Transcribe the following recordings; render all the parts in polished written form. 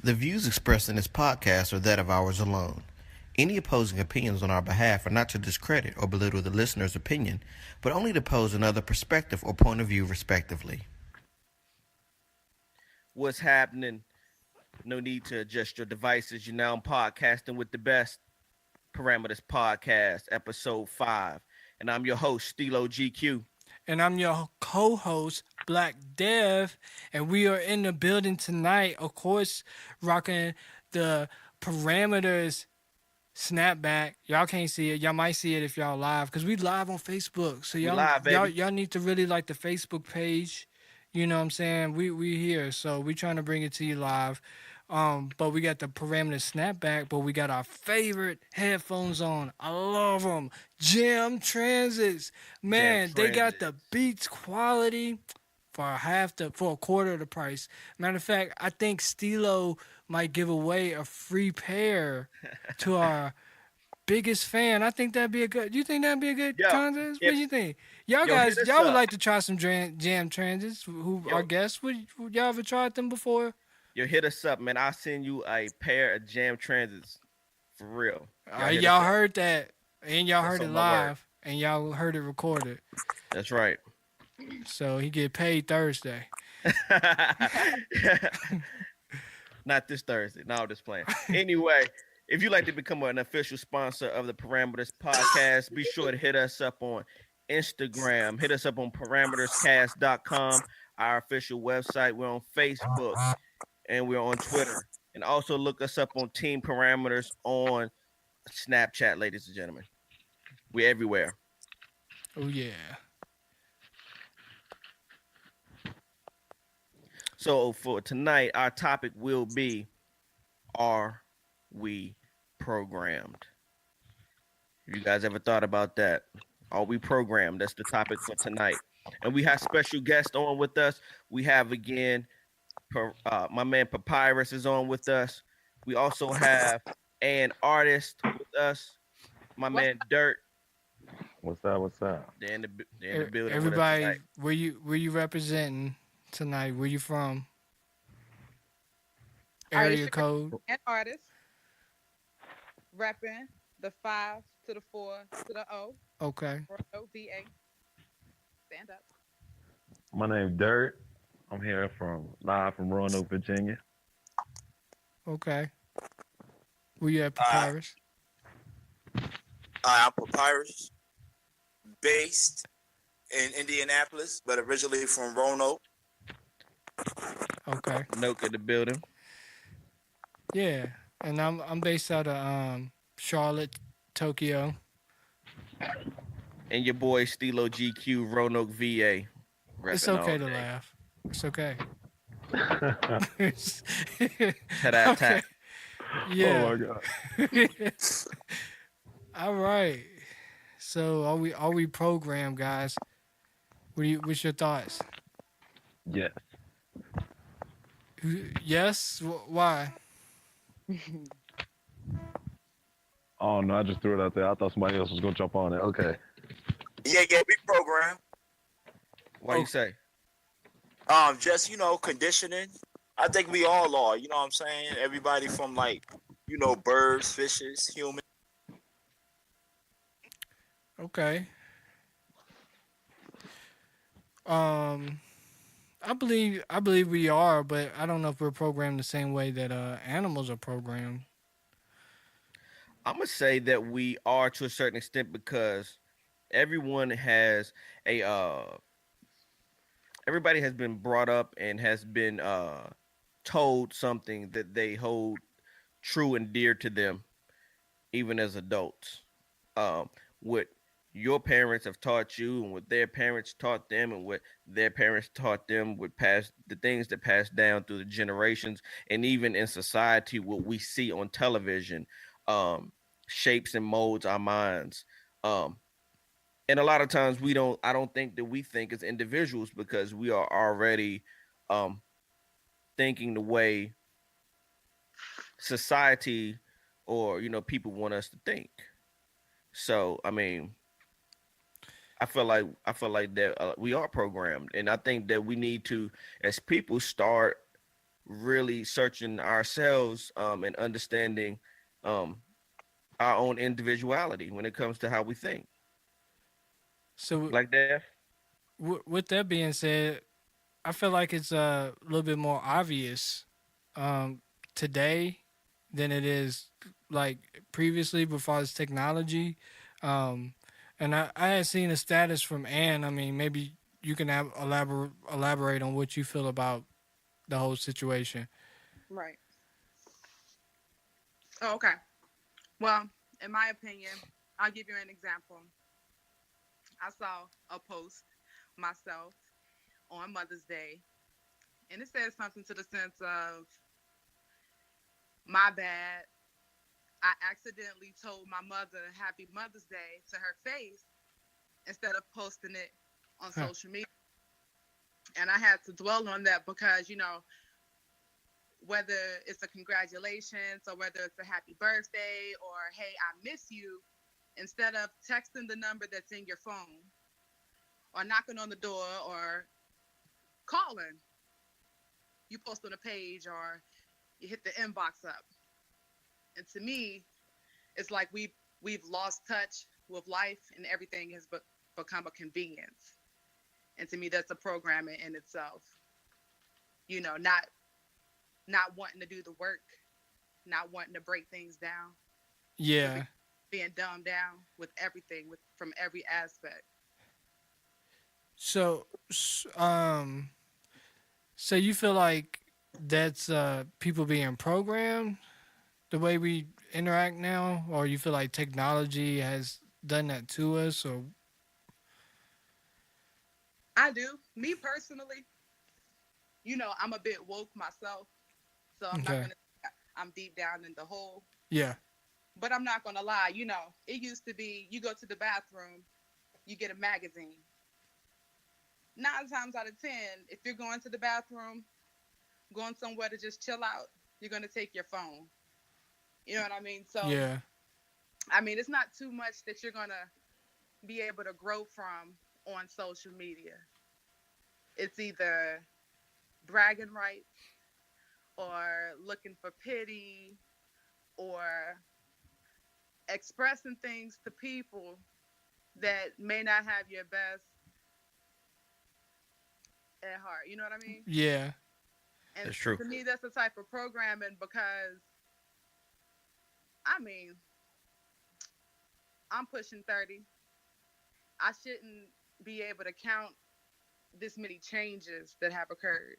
The views expressed in this podcast are that of ours alone. Any opposing opinions on our behalf are not to discredit or belittle the listener's opinion, but only to pose another perspective or point of view, respectively. What's happening? No need to adjust your devices. You're now podcasting with the best. Parameters Podcast, episode 5. And I'm your host, Steelo GQ. And I'm your co-host, Black Dev, and we are in the building tonight, of course, rocking the Parameters snapback. Y'all can't see it. Y'all might see it if y'all live, because we live on Facebook. So We y'all, live, y'all, baby. y'all need to really like the Facebook page. You know what I'm saying? We here, so we trying to bring it to you live. But we got the Parameter snapback, but we got our favorite headphones on. I love them. Jam Transits. Man, they got the Beats quality for a quarter of the price. Matter of fact, I think Steelo might give away a free pair to our biggest fan. I think that'd be a good. You think that'd be a good contest? What do you think? Y'all guys, y'all would like to try some Jam Transits? Who our guests? Would y'all ever tried them before? Yo, hit us up, man. I'll send you a pair of Jam Transits for real. Y'all heard that, and y'all heard it live, and y'all heard it recorded. That's right. So he get paid Thursday. Not this Thursday. No, I'm just playing. Anyway, if you'd like to become an official sponsor of the Parameters Podcast, be sure to hit us up on Instagram. Hit us up on parameterscast.com, our official website. We're on Facebook. And we're on Twitter. And also look us up on Team Parameters on Snapchat, ladies and gentlemen. We're everywhere. Oh, yeah. So for tonight, our topic will be, are we programmed? Have you guys ever thought about that? Are we programmed? That's the topic for tonight. And we have special guests on with us. We have, again, my man Papyrus is on with us. We also have Ann Artist with us. My man Dert. What's up? What's up? They're in the building. Everybody, where you representing tonight? Where you from? Area code. Ann Artist. Repping the 5 to the 4 to the O. Okay. VA. Stand up. My name's Dert. I'm here live from Roanoke, Virginia. Okay. Where you at, Papyrus? I'm Papyrus, based in Indianapolis, but originally from Roanoke. Okay. Noke in the building. Yeah, and I'm based out of Charlotte, Tokyo. And your boy Steelo GQ, Roanoke, VA. It's okay to laugh. It's okay. Ta-da. Yeah. Oh my God. All right. So are we programmed, guys? What's your thoughts? Yes. Yes. Why? Oh no, I just threw it out there. I thought somebody else was gonna jump on it. Okay. Yeah, we program. Why you say? Just conditioning. I think we all are. You know what I'm saying? Everybody from birds, fishes, humans. Okay. I believe we are, but I don't know if we're programmed the same way that animals are programmed. I'm gonna say that we are to a certain extent because everyone has everybody has been brought up and has been told something that they hold true and dear to them, even as adults. What your parents have taught you and what their parents taught them and what their parents taught them would pass the things that pass down through the generations, and even in society, what we see on television shapes and molds our minds. And a lot of times I don't think that we think as individuals because we are already thinking the way society or people want us to think. So I mean, I feel like that we are programmed, and I think that we need to, as people, start really searching ourselves and understanding um, our own individuality when it comes to how we think. So, Like that. with that being said, I feel like it's a little bit more obvious um, today than it is like previously before this technology. Um, and I had seen a status from Ann. I mean, maybe you can elaborate on what you feel about the whole situation. Right. Oh, okay. Well, in my opinion, I'll give you an example. I saw a post myself on Mother's Day, and it says something to the sense of, my bad. I accidentally told my mother Happy Mother's Day to her face instead of posting it on Huh. social media. And I had to dwell on that because, whether it's a congratulations or whether it's a happy birthday or hey, I miss you, instead of texting the number that's in your phone or knocking on the door or calling, you post on a page or you hit the inbox up. And to me, it's like we've lost touch with life and everything has become a convenience. And to me, that's a program in itself. Not wanting to do the work, not wanting to break things down, but Yeah. being dumbed down with everything, from every aspect. So, so you feel like that's people being programmed the way we interact now, or you feel like technology has done that to us, or I do. Me personally, I'm a bit woke myself, so I'm not okay, gonna. I'm deep down in the hole, yeah, but I'm not gonna lie. It used to be you go to the bathroom, you get a magazine. 9 times out of 10, if you're going to the bathroom, going somewhere to just chill out, you're gonna take your phone. You know what I mean? So, yeah, I mean, it's not too much that you're gonna be able to grow from on social media. It's either bragging rights or looking for pity or expressing things to people that may not have your best at heart. You know what I mean? yeah. And That's true. to me, that's the type of programming because, I mean, I'm pushing 30. I shouldn't be able to count this many changes that have occurred.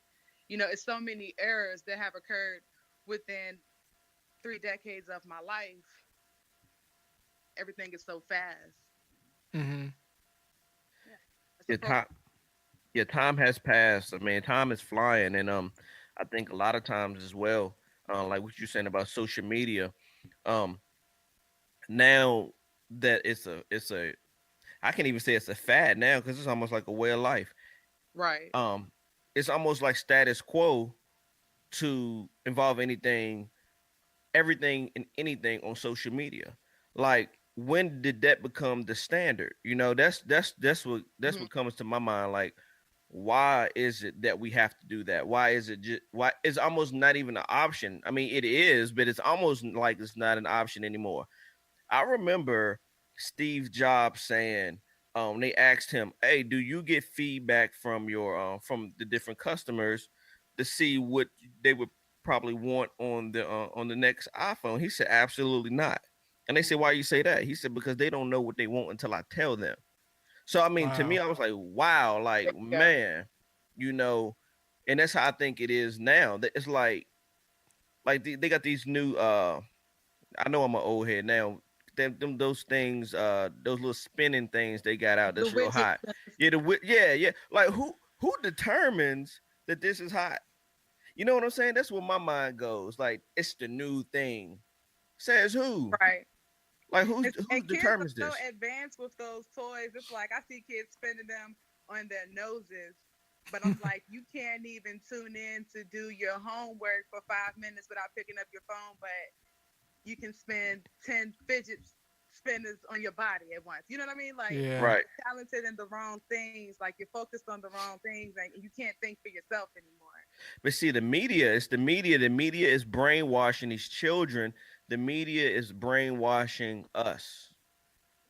It's so many errors that have occurred within 3 decades of my life. Everything is so fast. Mm-hmm. Yeah, it's a Your program. time, your time has passed. I mean, time is flying, and I think a lot of times as well, like what you're saying about social media, um, now that it's a I can't even say it's a fad now because it's almost like a way of life. Right. Um, it's almost like status quo to involve everything and anything on social media. Like, when did that become the standard? That's Hmm. what comes to my mind. Like, why is it that we have to do that? Why is it just why it's almost not even an option? I mean, it is, but it's almost like it's not an option anymore. I remember Steve Jobs saying, they asked him, "Hey, do you get feedback from your from the different customers to see what they would probably want on the next iPhone?" He said, "Absolutely not." And they said, "Why you say that?" He said, "Because they don't know what they want until I tell them." So I mean, to me, Wow. I was like, "Wow, like There you go. man, you know," and that's how I think it is now. That it's like they got these new I know I'm an old head now. Them those things, those little spinning things they got out The that's real widget. hot. Yeah, yeah. Like who determines that this is hot? You know what I'm saying? That's where my mind goes. Like, it's the new thing. Says who? Right. Like, And who kids are determines so this? advanced with those toys. It's like I see kids spinning them on their noses. But I'm like, you can't even tune in to do your homework for 5 minutes without picking up your phone, but you can spend 10 fidget spinners on your body at once. You know what I mean? Like, Yeah. Right. you're talented in the wrong things. Like, you're focused on the wrong things and you can't think for yourself anymore. But see, the media, it's the media. The media is brainwashing these children. The media is brainwashing us.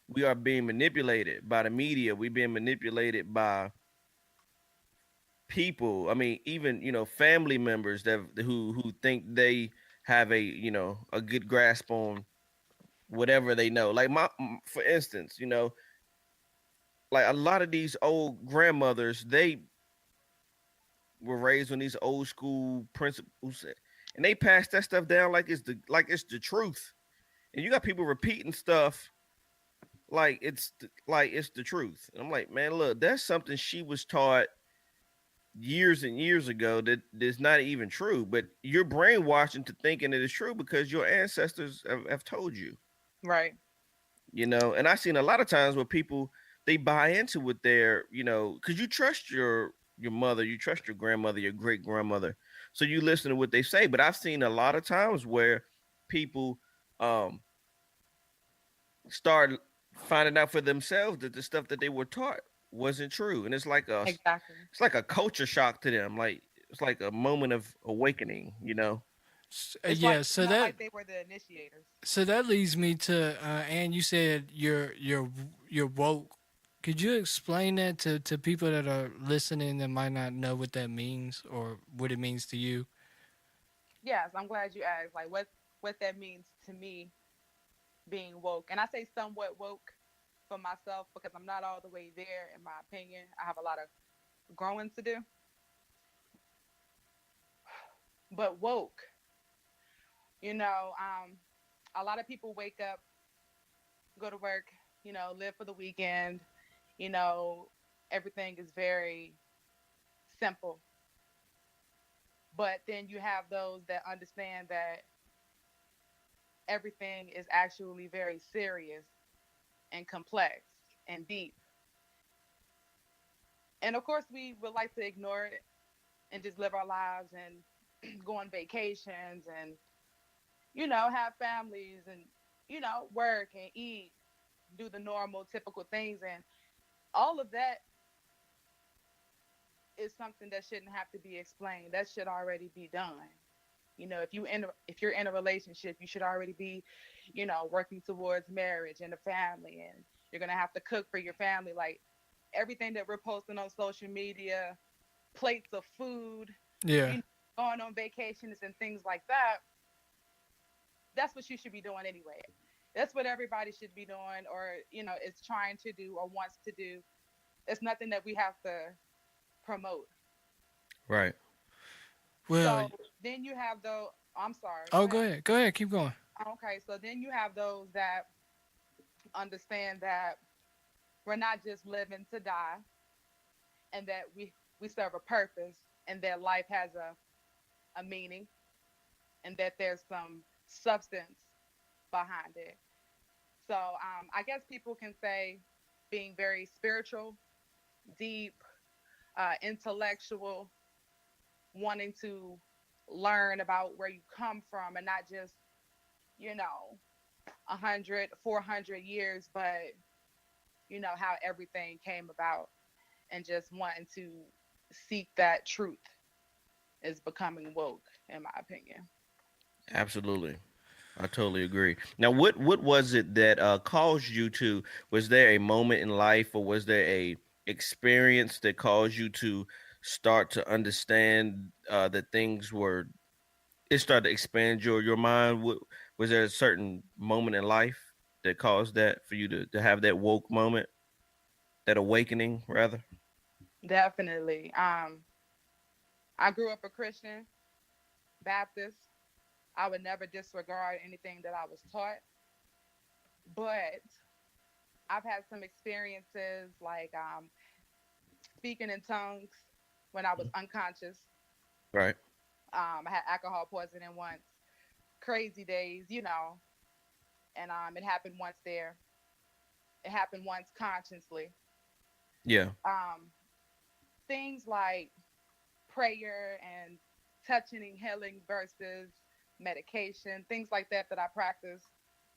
We are being manipulated by the media. We're being manipulated by people. I mean, even family members who think they have a good grasp on whatever they know. Like for instance, like a lot of these old grandmothers, they were raised on these old school principles, and they pass that stuff down like it's the truth. And you got people repeating stuff like it's the truth. And I'm like, man, look, that's something she was taught years and years ago that is not even true. But you're brainwashed into thinking it is true because your ancestors have told you. Right. And I've seen a lot of times where people they buy into what they're, because you trust your mother, you trust your grandmother, your great grandmother, so you listen to what they say. But I've seen a lot of times where people um start finding out for themselves that the stuff that they were taught wasn't true, and Exactly. it's like a culture shock to them. Like it's like a moment of awakening. It's Yeah, like not like they were the initiators. so that leads me to Ann. You said you're woke. Could you explain that to people that are listening that might not know what that means or what it means to you? Yes, I'm glad you asked. Like what that means to me being woke. And I say somewhat woke for myself because I'm not all the way there in my opinion. I have a lot of growing to do. But woke, you know, a lot of people wake up, go to work, live for the weekend, you know, everything is very simple. But then you have those that understand that everything is actually very serious and complex and deep. And of course, we would like to ignore it and just live our lives and go on vacations and, have families and, work and eat, do the normal, typical things. And all of that is something that shouldn't have to be explained. That should already be done. If you're in a relationship, you should already be, working towards marriage and a family, and you're gonna have to cook for your family. Like everything that we're posting on social media, plates of food, Yeah. you know, going on vacations and things like that. That's what you should be doing anyway. That's what everybody should be doing, or is trying to do or wants to do. It's nothing that we have to promote. Right. Well, So then you have the. I'm sorry. Go oh, go ahead. ahead. Go ahead. Keep going. Okay, so then you have those that understand that we're not just living to die, and that we serve a purpose, and that life has a meaning, and that there's some substance behind it. So I guess people can say being very spiritual, deep, intellectual, wanting to learn about where you come from and not just, you know, 400 years, but, how everything came about and just wanting to seek that truth is becoming woke, in my opinion. Absolutely. I totally agree. Now, what was it that caused you to? Was there a moment in life, or was there a experience that caused you to start to understand that things were? It started to expand your mind. Was there a certain moment in life that caused that for you to have that woke moment, that awakening, rather? Definitely. I grew up a Christian Baptist. I would never disregard anything that I was taught, but I've had some experiences like speaking in tongues when I was unconscious. Right. I had alcohol poisoning once, crazy days, and it happened once there. It happened once consciously. Yeah. Um, Things like prayer and touching and healing versus medication, things like that I practice,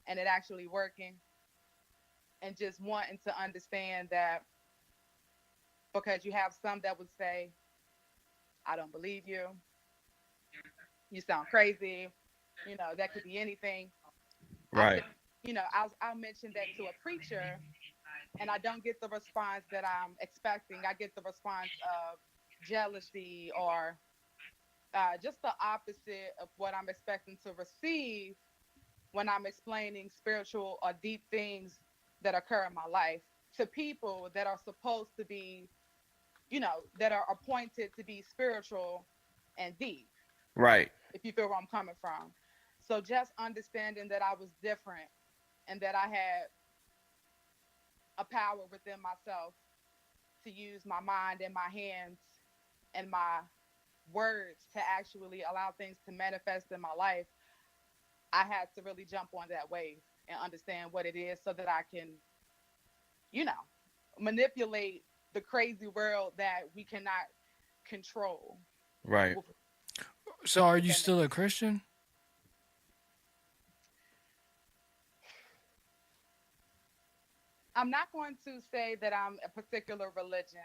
and it actually working, and just wanting to understand that because you have some that would say, I don't believe you. You sound crazy. That could be anything. Right. I'll mention that to a preacher, and I don't get the response that I'm expecting. I get the response of jealousy or just the opposite of what I'm expecting to receive when I'm explaining spiritual or deep things that occur in my life to people that are supposed to be, that are appointed to be spiritual and deep. Right. If you feel where I'm coming from. So just understanding that I was different and that I had a power within myself to use my mind and my hands and my words to actually allow things to manifest in my life, I had to really jump on that wave and understand what it is so that I can, manipulate the crazy world that we cannot control. Right. So are you still a Christian? I'm not going to say that I'm a particular religion.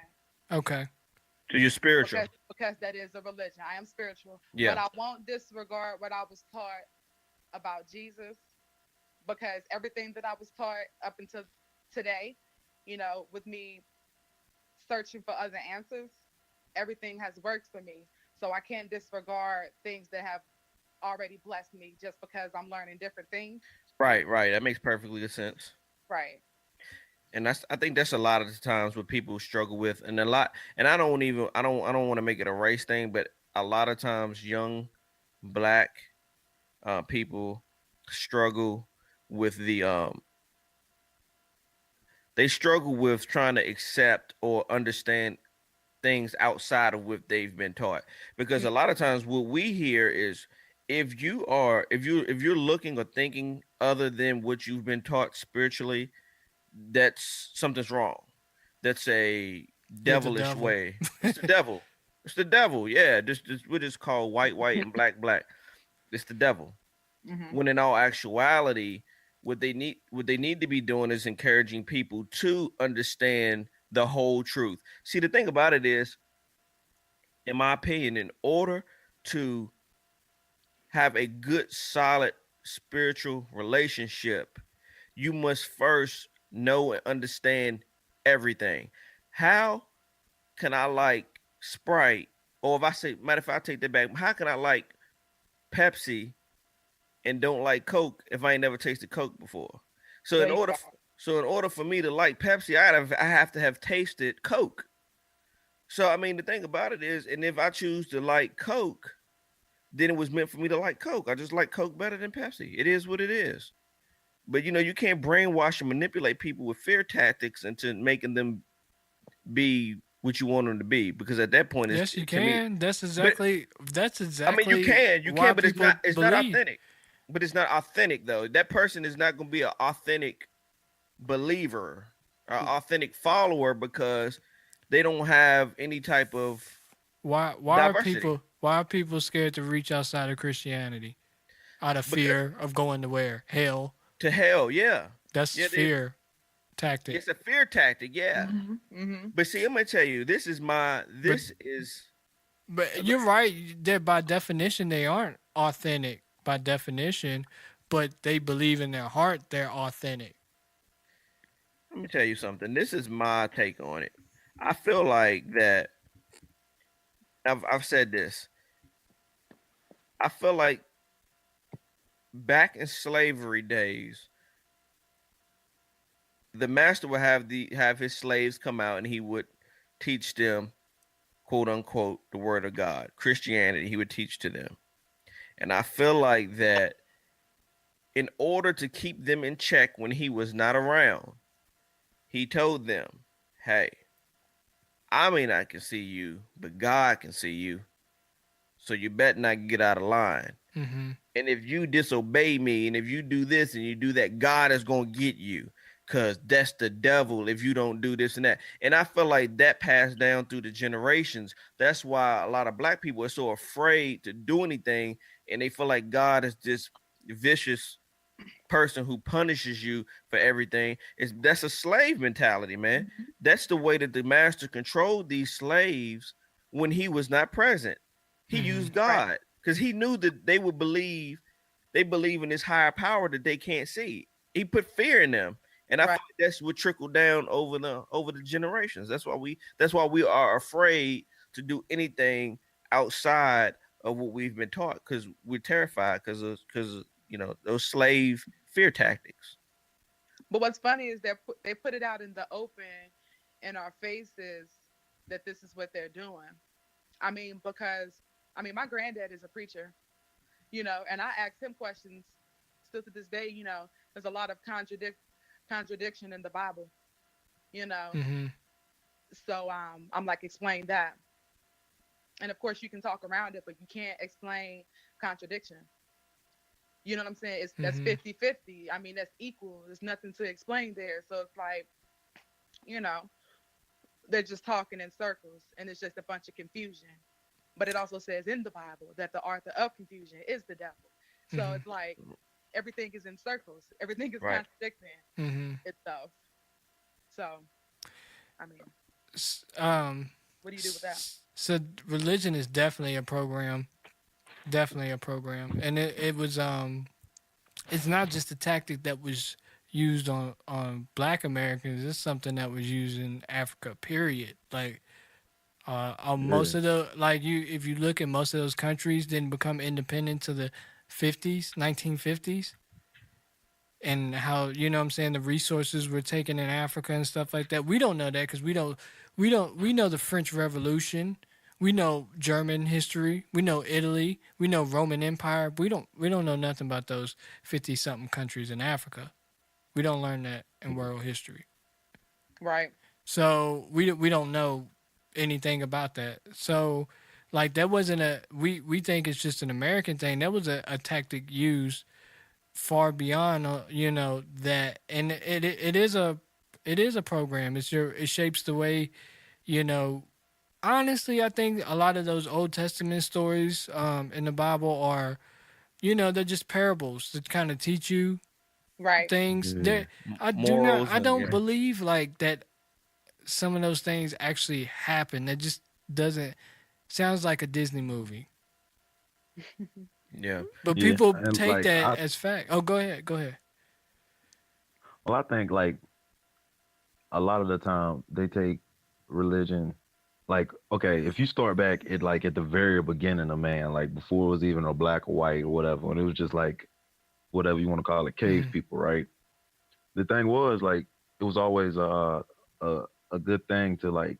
Okay. So you're spiritual. Because that is a religion. I am spiritual. Yeah. But I won't disregard what I was taught about Jesus, because everything that I was taught up until today, with me searching for other answers, everything has worked for me. So I can't disregard things that have already blessed me just because I'm learning different things. Right. That makes perfectly good sense. Right. And I think that's a lot of the times what people struggle with, and I don't want to make it a race thing, but a lot of times young black people struggle with they struggle with trying to accept or understand things outside of what they've been taught, because a lot of times what we hear is if you're looking or thinking other than what you've been taught spiritually, that's something's wrong. That's a devilish devil. way. It's the devil. It's the devil. Yeah, this what is called white and black. It's the devil. Mm-hmm. When in all actuality, what they need to be doing is encouraging people to understand the whole truth. See, the thing about it is, in my opinion, in order to have a good, solid spiritual relationship, you must first know and understand everything. How can I like Sprite? Or if I say, matter of fact, I take that back. How can I like Pepsi and don't like Coke if I ain't never tasted Coke before? So in order for me to like Pepsi, I have to have tasted Coke. So I mean, the thing about it is, and if I choose to like Coke, then it was meant for me to like Coke. I just like Coke better than Pepsi. It is what it is. But you can't brainwash and manipulate people with fear tactics into making them be what you want them to be. Because at that point, yes, you can. That's exactly. I mean, you can, but it's not authentic. But it's not authentic though. That person is not going to be an authentic believer, or authentic follower, because they don't have any type of why diversity. are people scared to reach outside of Christianity out of fear of going to where? Hell. To hell, yeah. That's fear tactic. It's a fear tactic, yeah. Mm-hmm. Mm-hmm. But see, I'm gonna tell you, But you're right. That by definition they aren't authentic by definition, but they believe in their heart they're authentic. Let me tell you something. This is my take on it. I feel like that. I've said this. I feel like back in slavery days, the master would have his slaves come out and he would teach them, quote unquote, the word of God, Christianity. He would teach to them. And I feel like that in order to keep them in check when he was not around, he told them, hey, I may not can see you, but God can see you. So you better not get out of line. Mm-hmm. And if you disobey me, and if you do this and you do that, God is going to get you, because that's the devil if you don't do this and that. And I feel like that passed down through the generations. That's why a lot of black people are so afraid to do anything, and they feel like God is this vicious person who punishes you for everything. That's a slave mentality, man. Mm-hmm. That's the way that the master controlled these slaves when he was not present. He used God because he knew that they would believe. They believe in this higher power that they can't see. He put fear in them, and I feel like that's what trickled down over the generations. That's why we are afraid to do anything outside of what we've been taught, because we're terrified because of those slave fear tactics. But what's funny is they put it out in the open, in our faces, that this is what they're doing. I mean, because my granddad is a preacher, and I ask him questions still to this day. There's a lot of contradiction in the Bible, So I'm like, explain that. And of course you can talk around it, but you can't explain contradiction. You know what I'm saying? That's 50-50. I mean, that's equal. There's nothing to explain there. So it's like, they're just talking in circles, and it's just a bunch of confusion. But it also says in the Bible that the author of confusion is the devil. So it's like everything is in circles. Everything is contradicting itself. So, I mean, what do you do with that? So religion is definitely a program. Definitely a program. And it was it's not just a tactic that was used on Black Americans. It's something that was used in Africa, period. Like most of the if you look at most of those countries didn't become independent to the 1950s, and how, you know what I'm saying, the resources were taken in Africa and stuff like that. We don't know that because we know the French Revolution, we know German history, we know Italy, we know Roman Empire. We don't know nothing about those 50 something countries in Africa. We don't learn that in world history. Right. So we don't know anything about that. So like that wasn't we think it's just an American thing. That was a tactic used far beyond that, and it is a program. It shapes the way, honestly, I think a lot of those Old Testament stories in the Bible are, they're just parables that kind of teach you things. I don't believe like that some of those things actually happen. That just doesn't sounds like a Disney movie. Yeah. But people take that as fact. Oh, go ahead. Well, I think like a lot of the time they take religion, like, okay, if you start back at the very beginning of man, like before it was even a black or white or whatever, and it was just like whatever you want to call it, cave people, right? The thing was like it was always a good thing to like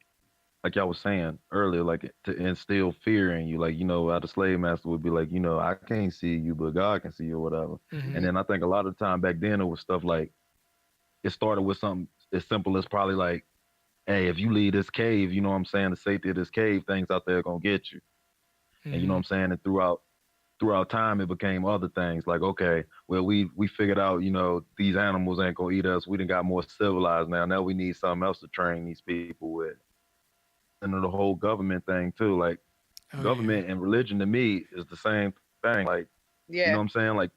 y'all was saying earlier, like to instill fear in you, like how the slave master would be like, I can't see you, but God can see you, or whatever. And then I think a lot of the time back then it was stuff like it started with something as simple as probably like, hey, if you leave this cave, you know what I'm saying, the safety of this cave, things out there are gonna get you. And you know what I'm saying? And throughout time it became other things like, okay, well we figured out, these animals ain't gonna eat us. We done got more civilized now. Now we need something else to train these people with. And the whole government thing too, like government and religion to me is the same thing. Like, you know what I'm saying? Like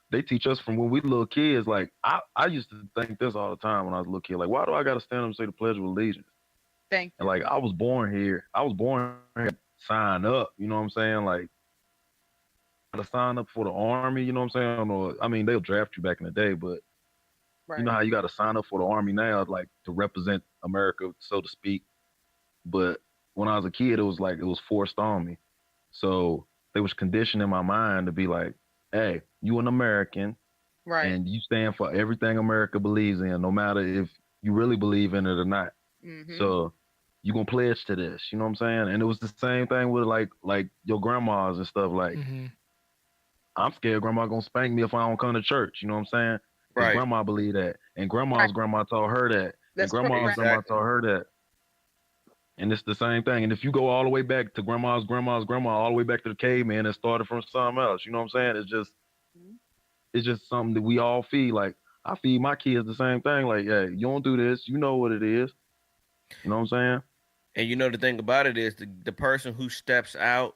they teach us from when we little kids. Like I used to think this all the time when I was a little kid. Like, why do I got to stand up and say the Pledge of Allegiance? Thank you. And like I was born here, sign up. You know what I'm saying? Like to sign up for the army. You know what I'm saying? Or I mean, they'll draft you back in the day, but you know how you got to sign up for the army now, like to represent America, so to speak. But when I was a kid, it was forced on me. So they was conditioning my mind to be like, hey, you an American, and you stand for everything America believes in, no matter if you really believe in it or not. So you gonna pledge to this, you know what I'm saying? And it was the same thing with like your grandmas and stuff. Like, I'm scared grandma gonna spank me if I don't come to church, you know what I'm saying? Because grandma believed that, and grandma's grandma taught her that, and grandma's grandma taught her that. And it's the same thing. And if you go all the way back to grandma's grandma, all the way back to the caveman, it started from something else. You know what I'm saying? It's just something that we all feed. Like I feed my kids the same thing. Like, hey, you don't do this. You know what it is. You know what I'm saying? And the thing about it is the person who steps out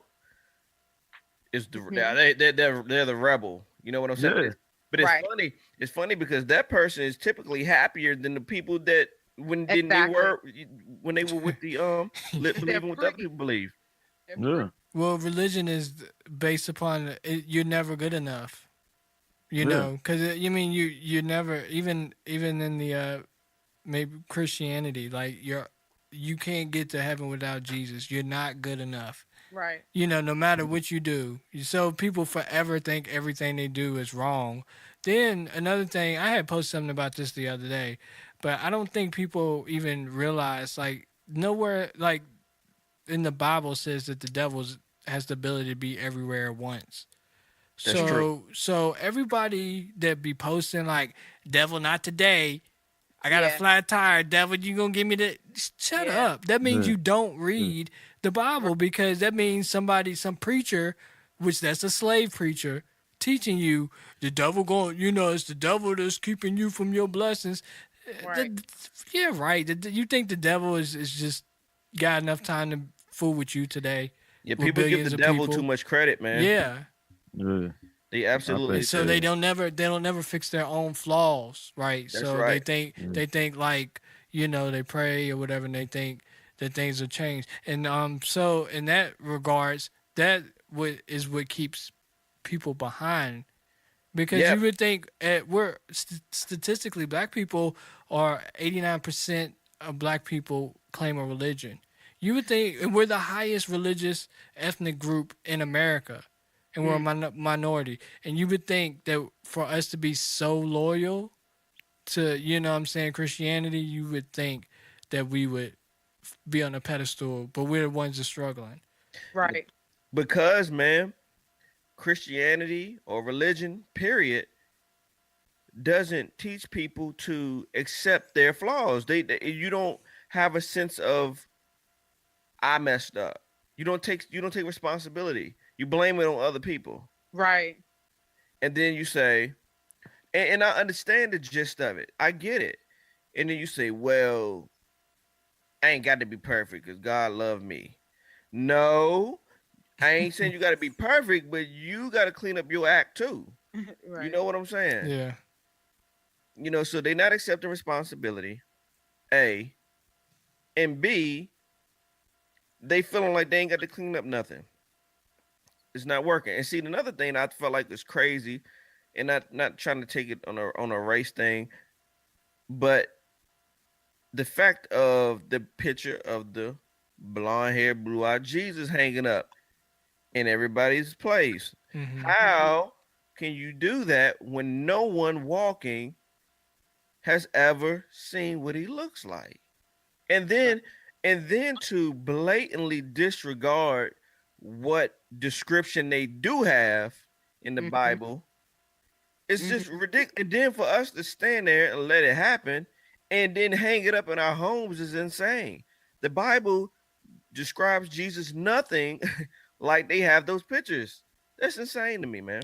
is they're the rebel. You know what I'm saying? Yeah. But it's funny. It's funny because that person is typically happier than the people that when they were with the believing what other people believe. Yeah. Well, religion is based upon you're never good enough. You Yeah. know, because you mean you're never even in the maybe Christianity, like you can't get to heaven without Jesus. You're not good enough. Right. You know, no matter what you do. So people forever think everything they do is wrong. Then another thing, I had posted something about this the other day, but I don't think people even realize, like, nowhere, like, in the Bible says that the devil has the ability to be everywhere at once. That's true. So everybody that be posting like, devil not today, I got a Yeah. flat tire, devil, you gonna give me the shut Yeah. up. That means Yeah. you don't read the Bible, because that means some preacher, which that's a slave preacher, teaching you the devil going, it's the devil that's keeping you from your blessings. Right. Yeah, right. You think the devil is just got enough time to fool with you today Yeah, with people give the billions of devil people? too much credit, man. Yeah. Yeah. They I absolutely think So do. they don't never fix their own flaws, right? That's So right. they think like, they pray or whatever, and they think that things will change. And so in that regards, is what keeps people behind, because Yeah, you would think statistically black people are 89% of black people claim a religion. You would think, and we're the highest religious ethnic group in America, and we're a minority. And you would think that for us to be so loyal to, Christianity, you would think that we would be on a pedestal, but we're the ones that are struggling. Right. because man, Christianity or religion, period, doesn't teach people to accept their flaws. You don't have a sense of I messed up. You don't take responsibility. You blame it on other people. Right. And then you say, and I understand the gist of it. I get it. And then you say, well, I ain't got to be perfect because God loved me. No, I ain't saying you got to be perfect, but you got to clean up your act too. You Right. know what I'm saying? Yeah. So they not accepting responsibility. A and B, they feeling like they ain't got to clean up nothing. It's not working. And see, another thing I felt like was crazy, and not trying to take it on a race thing, but the fact of the picture of the blonde hair, blue eyed Jesus hanging up in everybody's place. Hmm. How can you do that when no one walking has ever seen what he looks like? And then to blatantly disregard what description they do have in the Mm-hmm. Bible, it's Mm-hmm. just ridiculous. And then for us to stand there and let it happen and then hang it up in our homes is insane. The Bible describes Jesus nothing like they have those pictures. That's insane to me, man.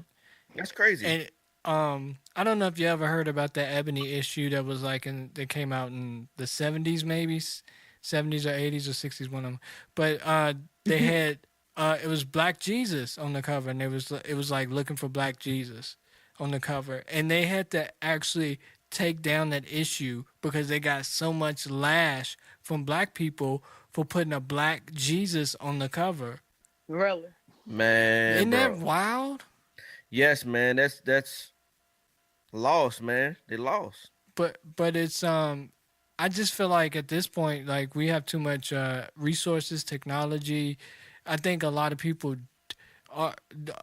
That's crazy. And I don't know if you ever heard about that ebony issue that was like that came out in the 70s, maybe 70s or 80s or 60s, one of them. But they had it was Black Jesus on the cover, and it was like looking for Black Jesus on the cover, and they had to actually take down that issue because they got so much lash from Black people for putting a Black Jesus on the cover. Really. Man, Isn't that bro. wild? Yes, man. That's lost, man. They lost. But it's I just feel like at this point, like, we have too much resources, technology. I think a lot of people are,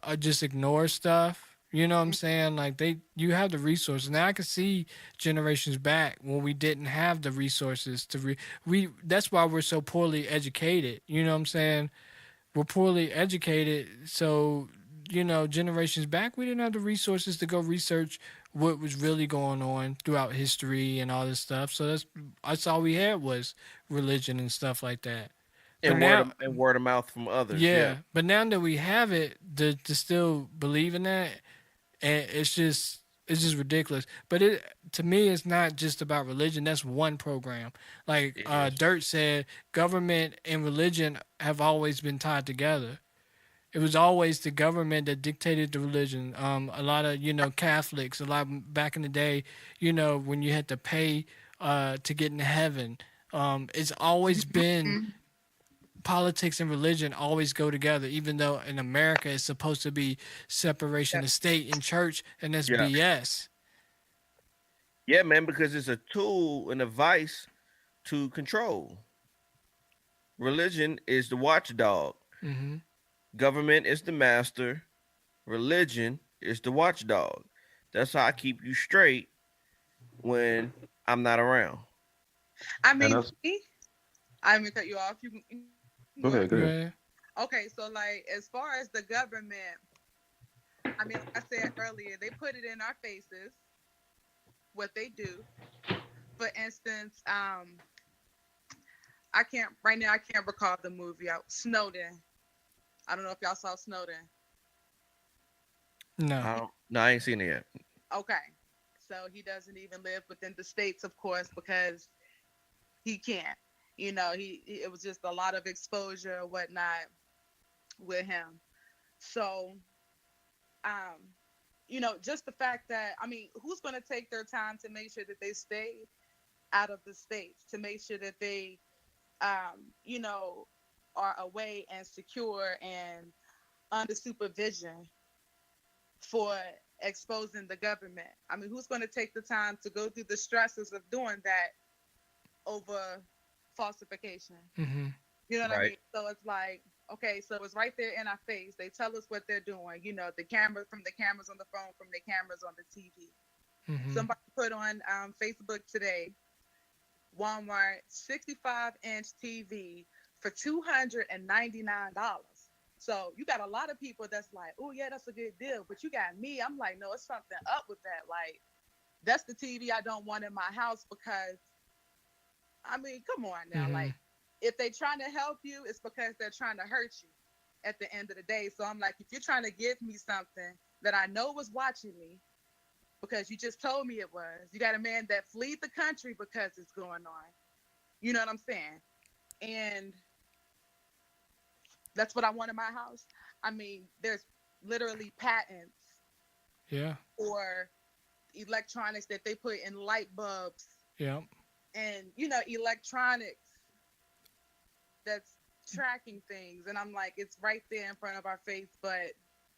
are just ignore stuff. You know what I'm saying? Like, you have the resources. Now I can see generations back when we didn't have the resources we. That's why we're so poorly educated. You know what I'm saying? We're poorly educated, so generations back we didn't have the resources to go research what was really going on throughout history and all this stuff. So that's all we had was religion and stuff like that. But And now, word of mouth from others. yeah, Yeah. but now that we have it, to still believe in that, and it's just ridiculous. But to me, it's not just about religion. That's one program. Like It is. Dirt said, government and religion have always been tied together. It was always the government that dictated the religion. A lot of Catholics, a lot back in the day, when you had to pay to get into heaven. It's always been politics and religion always go together, even though in America it's supposed to be separation Yep. of state and church, and that's Yeah. BS. Yeah, man, because it's a tool and a vice to control. Religion is the watchdog. Hmm. Government is the master. Religion is the watchdog. That's how I keep you straight when I'm not around. I And mean, that's me, I'm gonna cut you off. You go go. ahead, go ahead. Yeah. Okay, so like as far as the government, I mean, like I said earlier, they put it in our faces what they do. For instance, I can't right now. I can't recall the movie out Snowden. I don't know if y'all saw Snowden. No. No, I ain't seen it yet. Okay, so he doesn't even live within the states, of course, because he can't. You know, it was just a lot of exposure or whatnot with him. So, um, just the fact that I mean, who's going to take their time to make sure that they stay out of the states, to make sure that they, you know, are away and secure and under supervision for exposing the government? I mean, who's going to take the time to go through the stresses of doing that over falsification? Hmm. You know what I Right. mean? So it's like, okay, so it's right there in our face. They tell us what they're doing. You know, the camera from the cameras on the phone, from the cameras on the TV. Hmm. Somebody put on Facebook today, Walmart 65-inch TV for $299. So you got a lot of people that's like, oh yeah, that's a good deal. But you got me, I'm like, no, it's something up with that. Like, that's the TV I don't want in my house because, I mean, come on now. Hmm. Like, if they trying to help you, it's because they're trying to hurt you at the end of the day. So I'm like, if you're trying to give me something that I know was watching me, because you just told me it was, you got a man that fled the country because it's going on. You know what I'm saying? And that's what I want in my house. I mean, there's literally patents Yeah. for electronics that they put in light bulbs Yeah. and, you know, electronics that's tracking things. And I'm like, it's right there in front of our face, but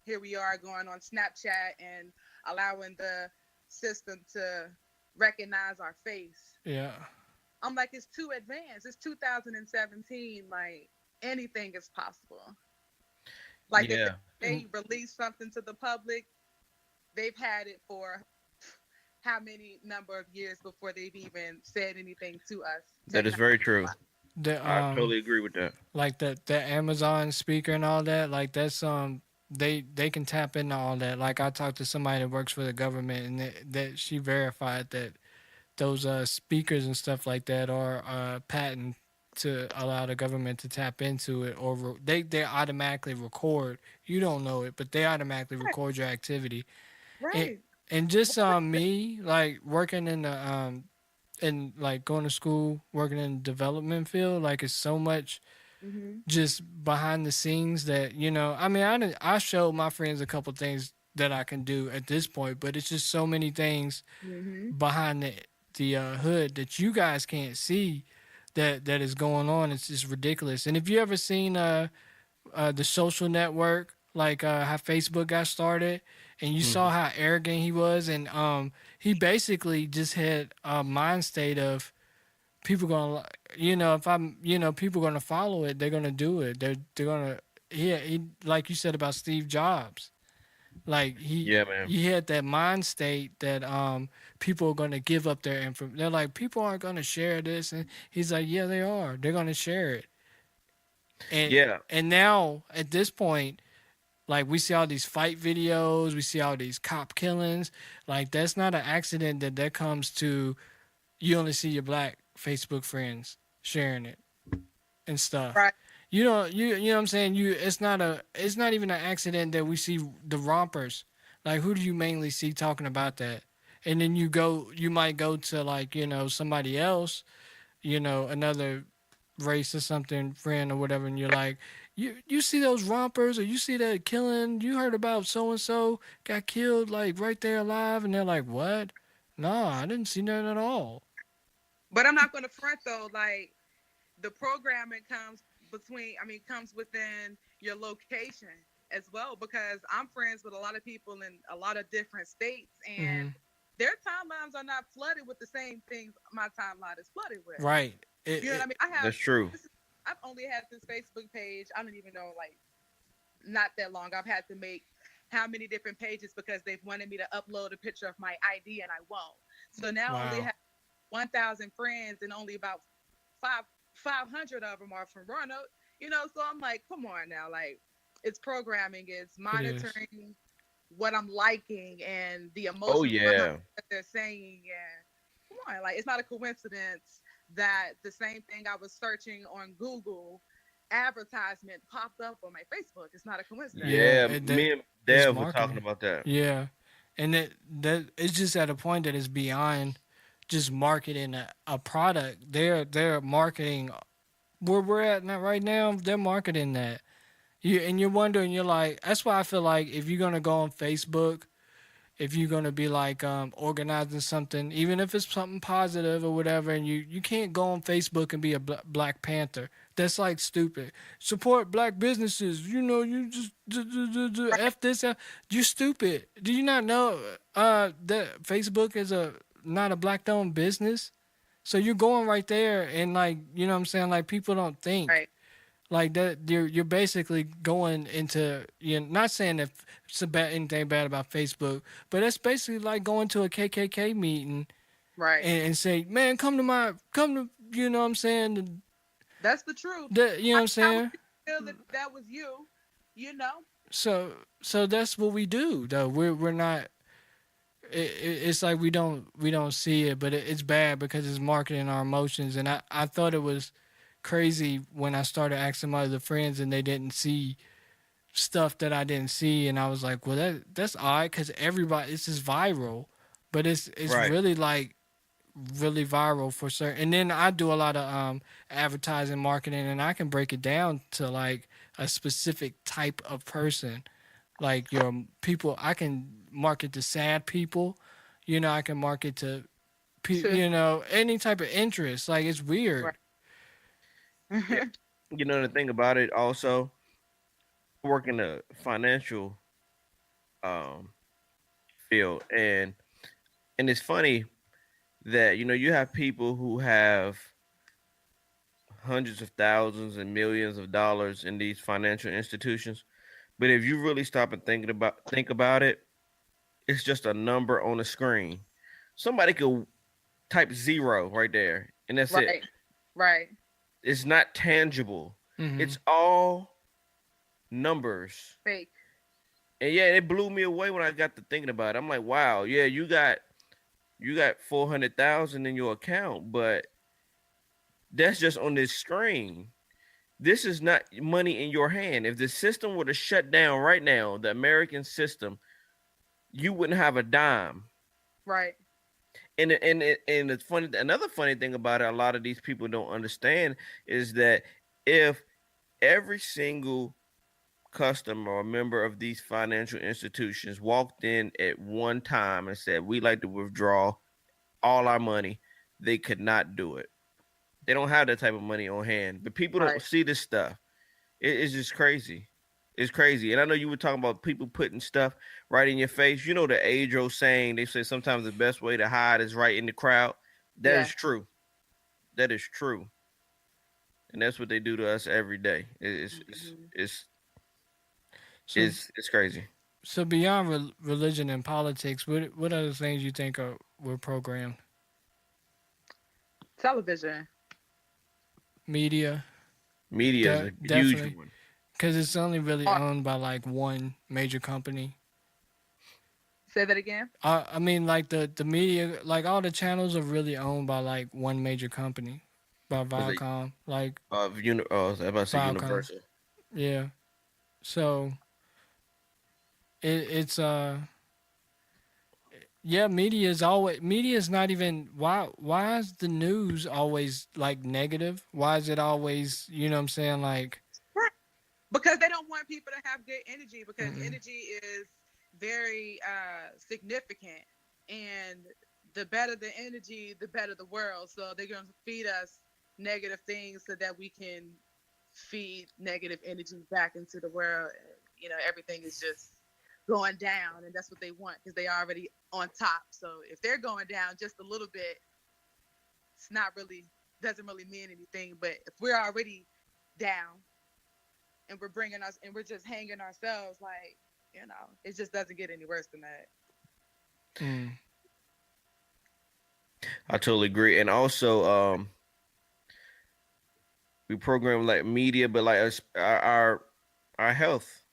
here we are going on Snapchat and allowing the system to recognize our face. Yeah. I'm like, it's too advanced. It's 2017. Like, anything is possible. Like, if Yeah. they release something to the public, they've had it for how many number of years before they've even said anything to us. That is very true. The I totally agree with that. like the Amazon speaker and all that, like that's they can tap into all that. Like I talked to somebody that works for the government and that she verified that those speakers and stuff like that are patent to allow the government to tap into it, or they automatically record. You don't know it, but they automatically record your activity. And Right. and just me like working in the and like going to school, working in the development field, like it's so much Mm-hmm. just behind the scenes that I mean I showed my friends a couple things that I can do at this point, but it's just so many things Mm-hmm. behind the hood that you guys can't see that is going on. It's just ridiculous. And if you ever seen the Social Network, like how Facebook got started, and you saw Mhm. how arrogant he was, and he basically just had a mind state of people gonna, if I'm, people gonna follow it, they're gonna do it. They're gonna, he like you said about Steve Jobs, like Yeah, man. he had that mind state that people are gonna give up their information. They're like, people aren't gonna share this, and he's like, yeah, they are. They're gonna share it. And Yeah. and now at this point, like we see all these fight videos, we see all these cop killings. Like that's not an accident that comes to you only see your black Facebook friends sharing it and stuff. Right. You know what I'm saying? It's not even an accident that we see the rompers. Like who do you mainly see talking about that? And then you might go to like, somebody else, another race or something, friend or whatever, and you're like, you see those rompers, or you see that killing, you heard about so and so got killed like right there alive, and they're like, what? No, I didn't see that at all. But I'm not going to front though. Like, the programming comes comes within your location as well, because I'm friends with a lot of people in a lot of different states, and their timelines are not flooded with the same things my timeline is flooded with. Right. You know what I mean? That's true. I've only had this Facebook page, I don't even know, like, not that long. I've had to make how many different pages because they've wanted me to upload a picture of my ID and I won't. So now I only have 1,000 friends, and only about 500 of them are from Roanoke. You know, so I'm like, come on now, like, it's programming, it's monitoring what I'm liking and the emotions that they're saying. And come on, like, it's not a coincidence that the same thing I was searching on Google advertisement popped up on my Facebook. It's not a coincidence. Yeah, me and Dev were talking about that. Yeah, and that it's just at a point that it's beyond just marketing a product. They're marketing where we're at now, right now. They're marketing that. You're wondering. You're like, that's why I feel like if you're gonna go on Facebook, if you're gonna be like organizing something, even if it's something positive or whatever, and you can't go on Facebook and be a Black Panther. That's like stupid. Support Black businesses. You know, you just F this. You're stupid. Do you not know that Facebook is not a Black-owned business? So you're going right there, and like, you know what I'm saying? Like, people don't think. Right. Like that, you're basically going into, not saying that it's anything bad about Facebook, but it's basically like going to a KKK meeting, right? And say, man, come to, you know what I'm saying? That's the truth. You know what I'm saying? I feel that was you, you know. So that's what we do, though. We're not. It's like we don't see it, but it's bad because it's marketing our emotions, and I thought it was crazy when I started asking my other friends and they didn't see stuff that I didn't see, and I was like, well, that's odd, because everybody, it's just viral, but it's really like really viral for certain. And then I do a lot of advertising marketing, and I can break it down to like a specific type of person, like your people. I can market to sad people, I can market to any type of interest. Like, it's weird. Right. Yeah. You know, the thing about it also, I work in the financial field, and it's funny that, you have people who have hundreds of thousands and millions of dollars in these financial institutions, but if you really stop and think about it, it's just a number on a screen. Somebody could type 0 right there, and that's it. Right. It's not tangible. Mm-hmm. It's all numbers. Fake. And yeah, it blew me away when I got to thinking about it. I'm like, wow, yeah, you got 400,000 in your account, but that's just on this screen. This is not money in your hand. If the system were to shut down right now, the American system, you wouldn't have a dime. Right. And it's funny. Another funny thing about it, a lot of these people don't understand, is that if every single customer or member of these financial institutions walked in at one time and said, "We'd like to withdraw all our money," they could not do it. They don't have that type of money on hand. But people don't see this stuff. It's just crazy. It's crazy. And I know you were talking about people putting stuff right in your face. You know the age-old saying, they say sometimes the best way to hide is right in the crowd. That is true. That is true. And that's what they do to us every day. It's crazy. So beyond religion and politics, what other things you think were programmed? Television. Media. Media is a huge one. Because it's only really owned by like one major company. Say that again? I mean, like the media, like all the channels are really owned by like one major company, by Viacom. Like I was about to say Universal. Yeah. So it's media is not even, why is the news always like negative? Why is it always, you know what I'm saying, like, because they don't want people to have good energy, because energy is very significant, and the better the energy, the better the world. So they're going to feed us negative things so that we can feed negative energy back into the world. You know, everything is just going down, and that's what they want because they already on top. So if they're going down just a little bit, it's not really doesn't really mean anything. But if we're already down and we're bringing us and we're just hanging ourselves, like, you know, it just doesn't get any worse than that. I totally agree. And also, we program like media, but like our health,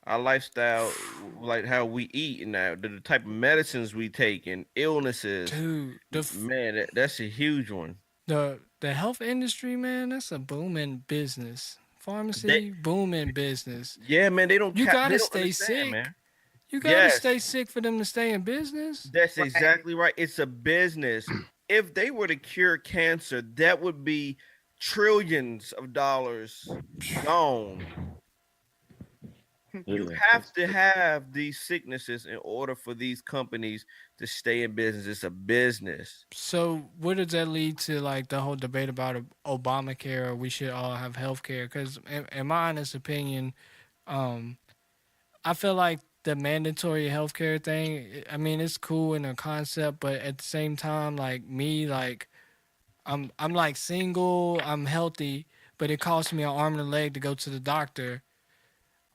our lifestyle, like how we eat and the type of medicines we take and illnesses. Dude, Man, that's a huge one. the health industry, man, that's a booming business. They, Pharmacy, booming business. yeah, man, they You gotta don't stay understand, sick. man. You gotta Yes, stay sick for them to stay in business. that's Right. exactly right. It's a business. If they were to cure cancer, that would be trillions of dollars gone. You Yeah, have to have these sicknesses in order for these companies to stay in business. It's a business. So, what does that lead to, like the whole debate about Obamacare? Or we should all have health care? Because, in my honest opinion, um, I feel like the mandatory healthcare thing, I mean, it's cool in a concept, but at the same time, like me, like I'm like single, I'm healthy, but it costs me an arm and a leg to go to the doctor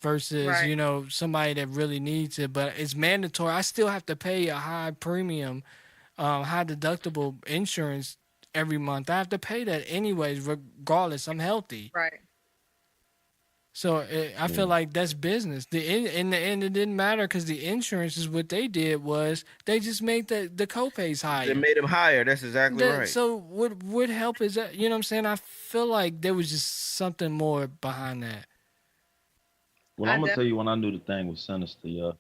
versus, Right. you know, somebody that really needs it, but it's mandatory. I still have to pay a high premium, high deductible insurance every month. I have to pay that anyways, regardless. I'm healthy. Right. So I feel yeah. like that's business. In the end, it didn't matter because the insurance is what they did was they just made the copays They higher. made them higher. That's exactly That, right. so what help is that? You know what I'm saying? I feel like there was just something more behind that. Well, I I'm gonna def- tell you when I knew the thing was sinister. Yeah,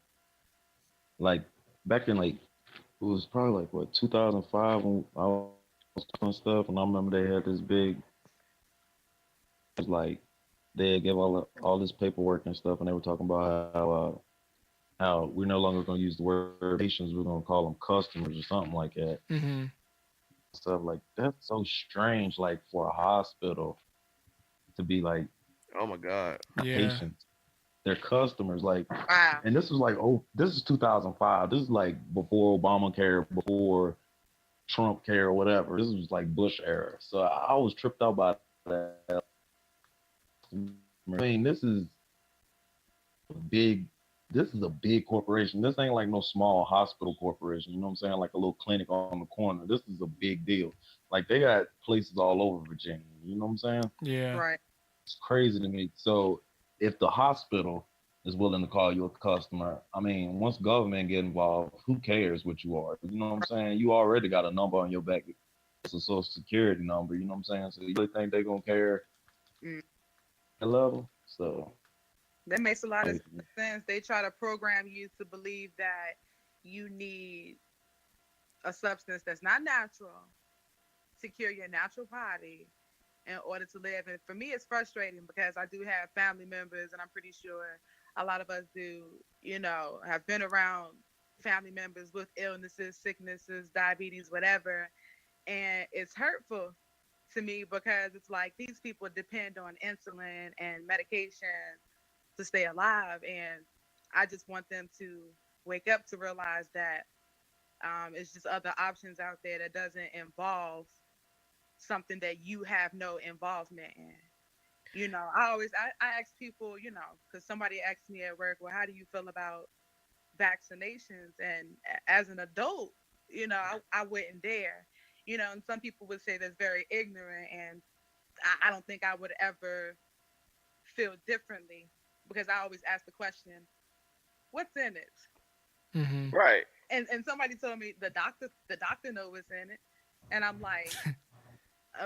like back in like it was probably like what 2005 when I was doing stuff, and I remember they had this big, it was like they had gave all this paperwork and stuff, and they were talking about how we're no longer gonna use the word patients, we're gonna call them customers or something like that. Mm-hmm. Stuff like that's so strange, like for a hospital to be like Oh my God. Yeah. patients, they're customers, like. wow. And this was like, oh, this is 2005. This is like before Obamacare, before Trump care or whatever. This was like Bush era. So I was tripped out by that. I mean, big. This is a big corporation. This ain't like no small hospital corporation. You know what I'm saying? Like a little clinic on the corner. This is a big deal. Like they got places all over Virginia. You know what I'm saying? Yeah. Right. It's crazy to me. So if the hospital is willing to call you a customer, I mean, once government get involved, who cares what you are? You know what I'm saying? You already got a number on your back. It's a social security number. You know what I'm saying? So you really think they're gonna care Mm. at level? So That makes a lot of like, sense. They try to program you to believe that you need a substance that's not natural to cure your natural body in order to live. And for me, it's frustrating because I do have family members, and I'm pretty sure a lot of us do, you know, have been around family members with illnesses, sicknesses, diabetes, whatever. And it's hurtful to me because it's like these people depend on insulin and medication to stay alive. And I just want them to wake up to realize that it's just other options out there that doesn't involve something that you have no involvement in. You know, I ask people, you know, because somebody asked me at work, well, how do you feel about vaccinations? And as an adult, you know, I wouldn't dare. You know, and some people would say that's very ignorant, and I don't think I would ever feel differently because I always ask the question, what's in it? Mm-hmm. Right. And somebody told me the doctor knows what's in it, and I'm like, uh,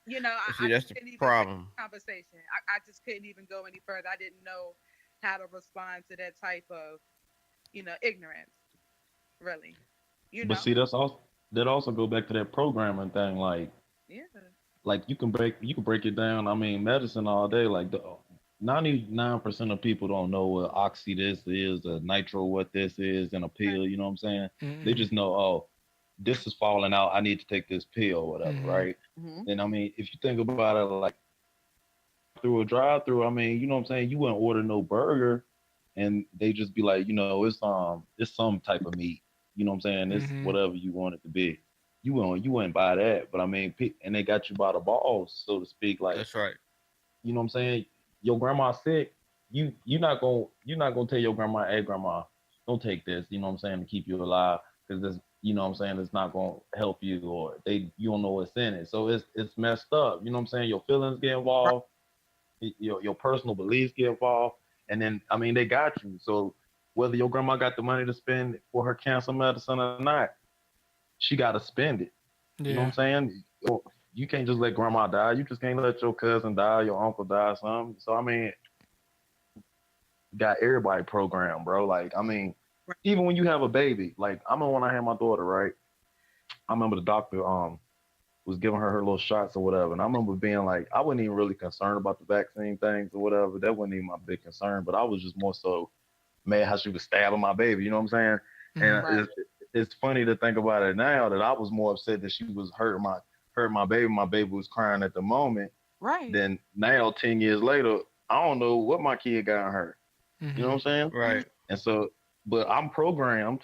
you know, See, I that's just the couldn't even have problem. a conversation. I just couldn't even go any further. I didn't know how to respond to that type of, you know, ignorance, really. You but know? see, that also go back to that programming thing. Yeah. Like you can break it down. I mean, medicine all day. Like the 99% of people don't know what oxy this is, a nitro what this is, and a Right. pill. You know what I'm saying? They Mm-hmm. just know, oh, this is falling out. I need to take this pill, or whatever, Mm-hmm. right? Mm-hmm. And I mean, if you think about it, like through a drive through, I mean, you know what I'm saying? You wouldn't order no burger and they just be like, it's some type of meat. You know what I'm saying? It's Mm-hmm. whatever you want it to be. You wouldn't buy that. But I mean, and they got you by the balls, so to speak. Like, That's right. you know what I'm saying? Your grandma's sick. You're not gonna tell your grandma, hey grandma, don't take this, you know what I'm saying, to keep you alive. Because this, you know what I'm saying, it's not gonna help you, or you don't know what's in it. So it's messed up. You know what I'm saying? Your feelings get involved, your personal beliefs get involved, and then I mean they got you. So whether your grandma got the money to spend for her cancer medicine or not, she got to spend it. You know what Yeah. I'm saying? You can't just let grandma die. You just can't let your cousin die, your uncle die, or something. So I mean, got everybody programmed, bro. Like I mean, even when you have a baby, like I remember when I had my daughter, right? I remember the doctor was giving her little shots or whatever, and I remember being like, I wasn't even really concerned about the vaccine things or whatever. That wasn't even my big concern, but I was just more so mad how she was stabbing my baby. You know what I'm saying? And Mm-hmm. Right. it's funny to think about it now that I was more upset that she was hurting my baby. My baby was crying at the moment. Right. Then now, 10 years later, I don't know what my kid got hurt. You know Mm-hmm. what I'm saying? Right. And so, but I'm programmed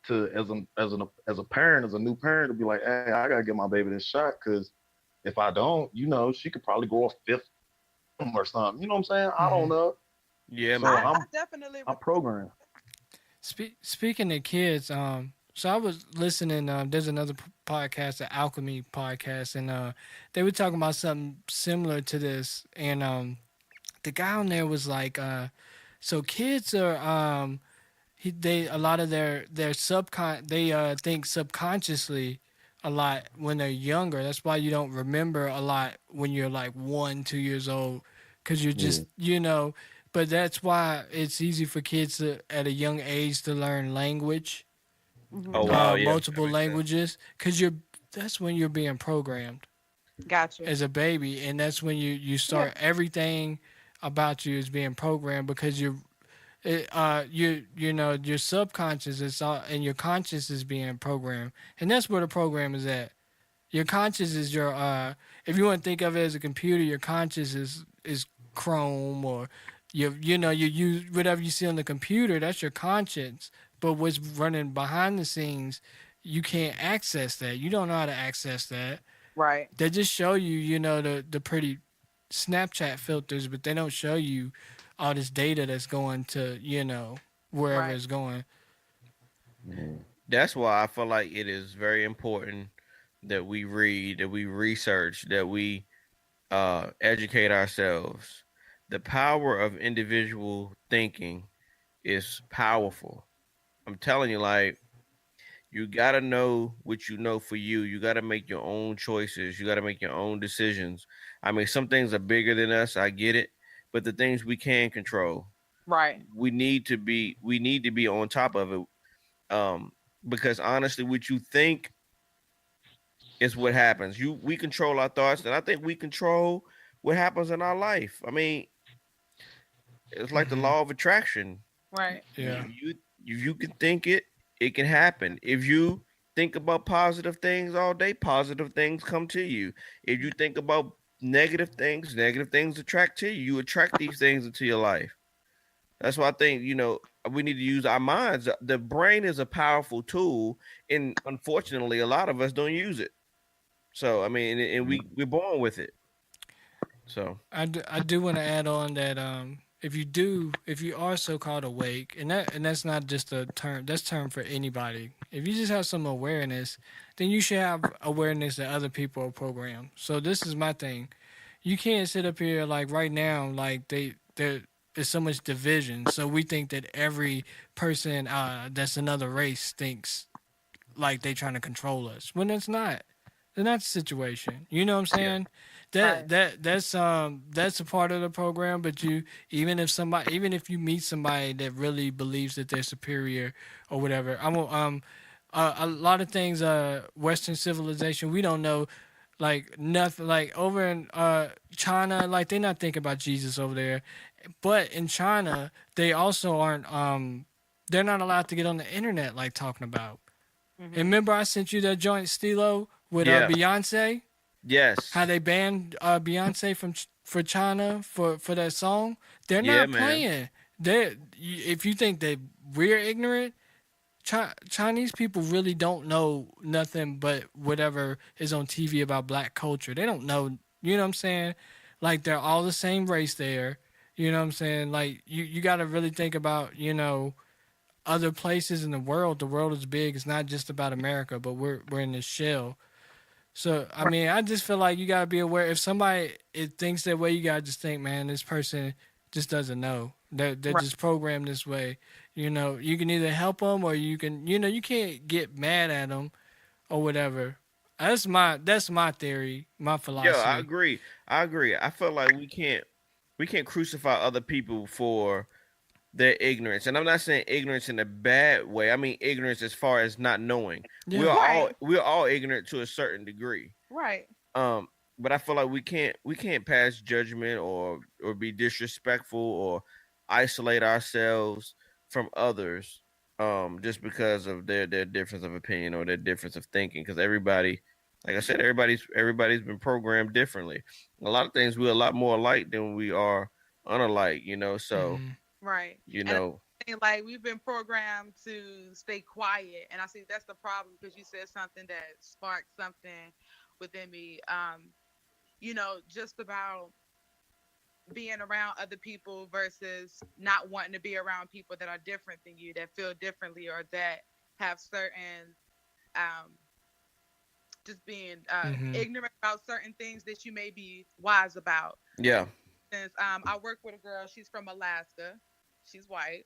to as a parent, as a new parent, to be like, hey, I gotta get my baby this shot because if I don't, she could probably go a fifth or something. You know what I'm saying? I don't Mm-hmm. know. Yeah, So I, man. I definitely I'm would. programmed. Speaking of kids, so I was listening. There's another podcast, the Alchemy podcast, and they were talking about something similar to this. And the guy on there was like, so kids are they a lot of their they think subconsciously a lot when they're younger. That's why you don't remember a lot when you're like 1, 2 years old, because you're Yeah. just But that's why it's easy for kids to at a young age to learn language, Oh Hmm. wow, yeah, that multiple makes sense. languages, because that's when you're being programmed Gotcha. as a baby, and that's when you Yeah. start everything about you is being programmed because your subconscious is all, and your conscious is being programmed, and that's where the program is at. Your conscious is your if you want to think of it as a computer, your conscious is Chrome, or you use whatever you see on the computer. That's your conscience. But what's running behind the scenes, you can't access that. You don't know how to access that. Right. They just show you, the pretty Snapchat filters, but they don't show you all this data that's going to, wherever Right. it's going. Yeah. That's why I feel like it is very important that we read, that we research, that we educate ourselves. The power of individual thinking is powerful. I'm telling you, like, you gotta know what you know for you. You gotta make your own choices. You gotta make your own decisions. I mean, some things are bigger than us. I get it, but the things we can control, Right. we need to be on top of it. Um, because honestly, what you think is what happens. We control our thoughts, and I think we control what happens in our life. I mean, it's like the Hmm. law of attraction. Right. You Yeah. you you can think it, it can happen. If you think about positive things all day, positive things come to you. If you think about negative things attract to you. You attract these things into your life. That's why I think, we need to use our minds. The brain is a powerful tool, and unfortunately, a lot of us don't use it. So I mean, and we're born with it. So I do want to add on that if you are so called awake, and that's not just a term, that's term for anybody. If you just have some awareness, then you should have awareness that other people are programmed. So this is my thing. You can't sit up here like right now, like there's so much division. So we think that every person that's another race thinks like they trying to control us when it's not. Then that's the situation. You know what I'm yeah, saying? Right. That's a part of the program. But even if you meet somebody that really believes that they're superior or whatever, a lot of things Western civilization we don't know, like nothing, like over in China, like they're not thinking about Jesus over there. But in China they also aren't they're not allowed to get on the internet like talking about. And Hmm. remember I sent you that joint Steelo with yeah, Beyonce? How yes, they banned Beyonce from for China for that song, they're Yeah, not man. playing. If you think that we're ignorant, Chinese people really don't know nothing but whatever is on TV about black culture. They don't know, you know what I'm saying? Like they're all the same race there. You know what I'm saying? Like you got to really think about, other places in the world. The world is big. It's not just about America, but we're in this shell. So I Right. mean, I just feel like you gotta be aware. If somebody it thinks that way, you gotta just think, man, this person just doesn't know. They're Right. just programmed this way. You can either help them or you can, you can't get mad at them or whatever. That's my theory, my Yeah, I philosophy. agree. I agree. I feel like we can't crucify other people for their ignorance. And I'm not saying ignorance in a bad way. I mean ignorance as far as not knowing. We're Yeah. all Right. we're all ignorant to a certain degree. Right. Um, but I feel like we can't pass judgment or be disrespectful or isolate ourselves from others just because of their difference of opinion or their difference of thinking. Because everybody, like I said, everybody's been programmed differently. A lot of things we're a lot more alike than we are unalike. So Hmm. Right. you And know, I think, like we've been programmed to stay quiet, and I think that's the problem because you said something that sparked something within me. Just about being around other people versus not wanting to be around people that are different than you, that feel differently, or that have certain um just being Hmm. ignorant about certain things that you may be wise about. yeah, Since I work with a girl, she's from Alaska, she's white.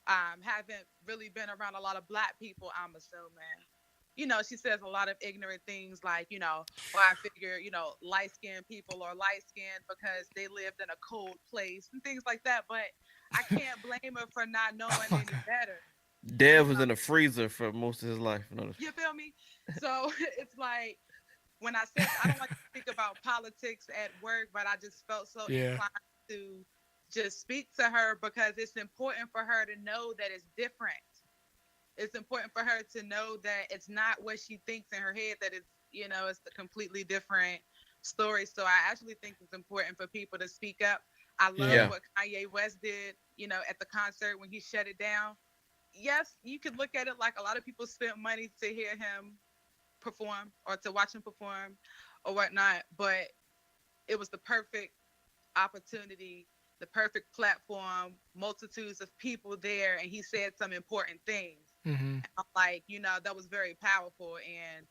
Haven't really been around a lot of black people, I'm assuming. She says a lot of ignorant things like, well, I figure, light skinned people are light skinned because they lived in a cold place and things like that. But I can't blame her for not knowing Oh any God. better. You Dev was know, in a freezer for most of his life. Notice. you feel me? So it's like when I said I don't like to speak about politics at work, but I just felt so Yeah. inclined to just speak to her because it's important for her to know that it's different. It's important for her to know that it's not what she thinks in her head, that it's a completely different story. So I actually think it's important for people to speak up. I love Yeah. Yeah, what Kanye West did, at the concert when he shut it down. Yes, you could look at it like a lot of people spent money to hear him perform or to watch him perform or whatnot, but it was the perfect opportunity, the perfect platform, multitudes of people there, and he said some important things. Hmm. I'm like, that was very powerful. And,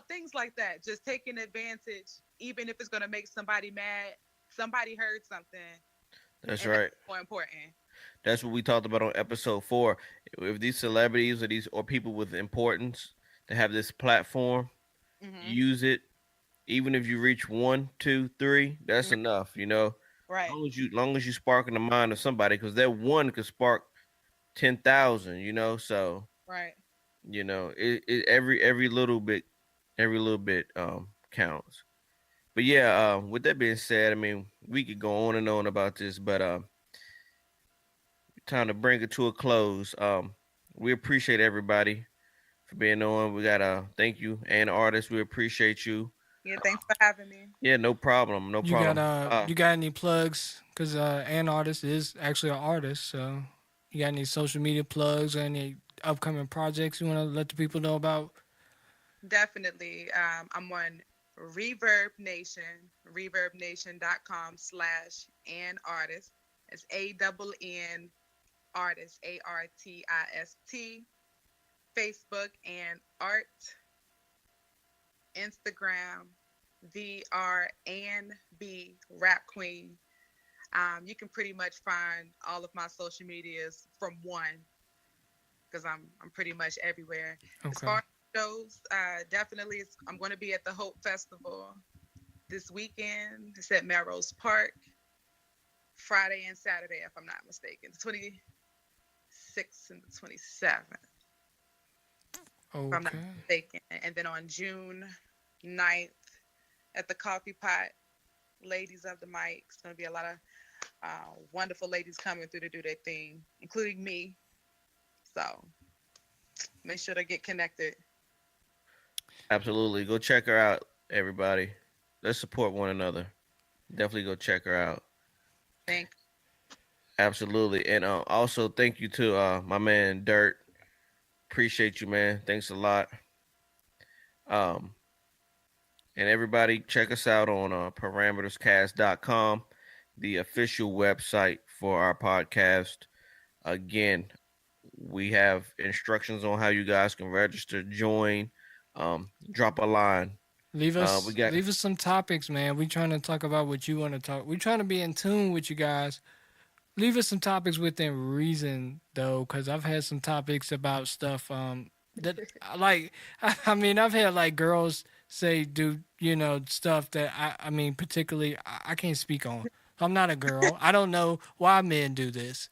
things like that, just taking advantage, even if it's going to make somebody mad, somebody heard something, that's and that's right. more important. That's what we talked about on episode 4. If these celebrities or people with importance to have this platform, Hmm. use it. Even if you reach one, two, three, that's enough. Right, Long as you spark in the mind of somebody, because that one could spark 10,000. So right. every little bit, counts. But yeah, with that being said, I mean we could go on and on about this, but time to bring it to a close. We appreciate everybody for being on. We gotta thank you, Ann Artist. We appreciate you. Yeah, thanks for having me. Yeah, no problem, no You got problem. you got any plugs? Cause Ann Artist is actually an artist, so you got any social media plugs or any upcoming projects you want to let the people know about? Definitely. I'm on Reverb Nation, reverbnation.com/Ann Artist. It's ANN Artist, ARTIST. Facebook and Art, Instagram, VRNB Rap Queen. You can pretty much find all of my social medias from one because I'm pretty much everywhere. As Okay. far as shows, definitely I'm going to be at the Hope Festival this weekend. It's at Melrose Park, Friday and Saturday, if I'm not mistaken. The 26th and the 27th, if I'm not Okay. mistaken. And then on June 9th at the Coffee Pot, Ladies of the Mic. It's going to be a lot of wonderful ladies coming through to do their thing, including me. So make sure to get connected. Absolutely, go check her out, everybody. Let's support one another. Definitely go check her out. Thank Absolutely. And also thank you to my man Dirt. Appreciate you, man. Thanks a lot. Um, and everybody check us out on parameterscast.com, the official website for our podcast. Again, we have instructions on how you guys can register, join, drop a line. We got Leave us some topics, man. We trying to talk about what you want to talk. We trying to be in tune with you guys. Leave us some topics within reason, though, because I've had some topics about stuff that like. I mean, I've had like girls say do stuff that I mean particularly I can't speak on. I'm not a girl. I don't know why men do this.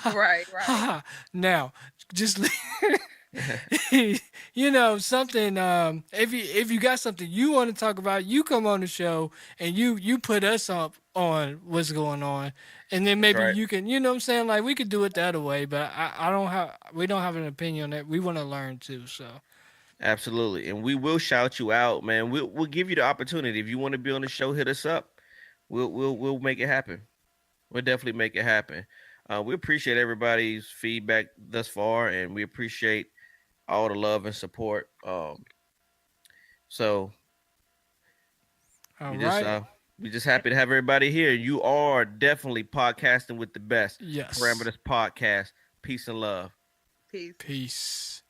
you. Right, right. Now, just something if you got something you want to talk about, you come on the show and you put us up on what's going on, and then that's maybe right. you can, what I'm saying, like we could do it the other way, but I don't have we don't have an opinion on that. We want to learn too, so Absolutely. And we will shout you out, man. We'll give you the opportunity. If you want to be on the show, hit us up. We'll make it happen. We'll definitely make it happen. We appreciate everybody's feedback thus far, and we appreciate all the love and support. So all we just right. we just happy to have everybody here. You are definitely podcasting with the best. Yes. Parameters Podcast. Peace and love. Peace. Peace.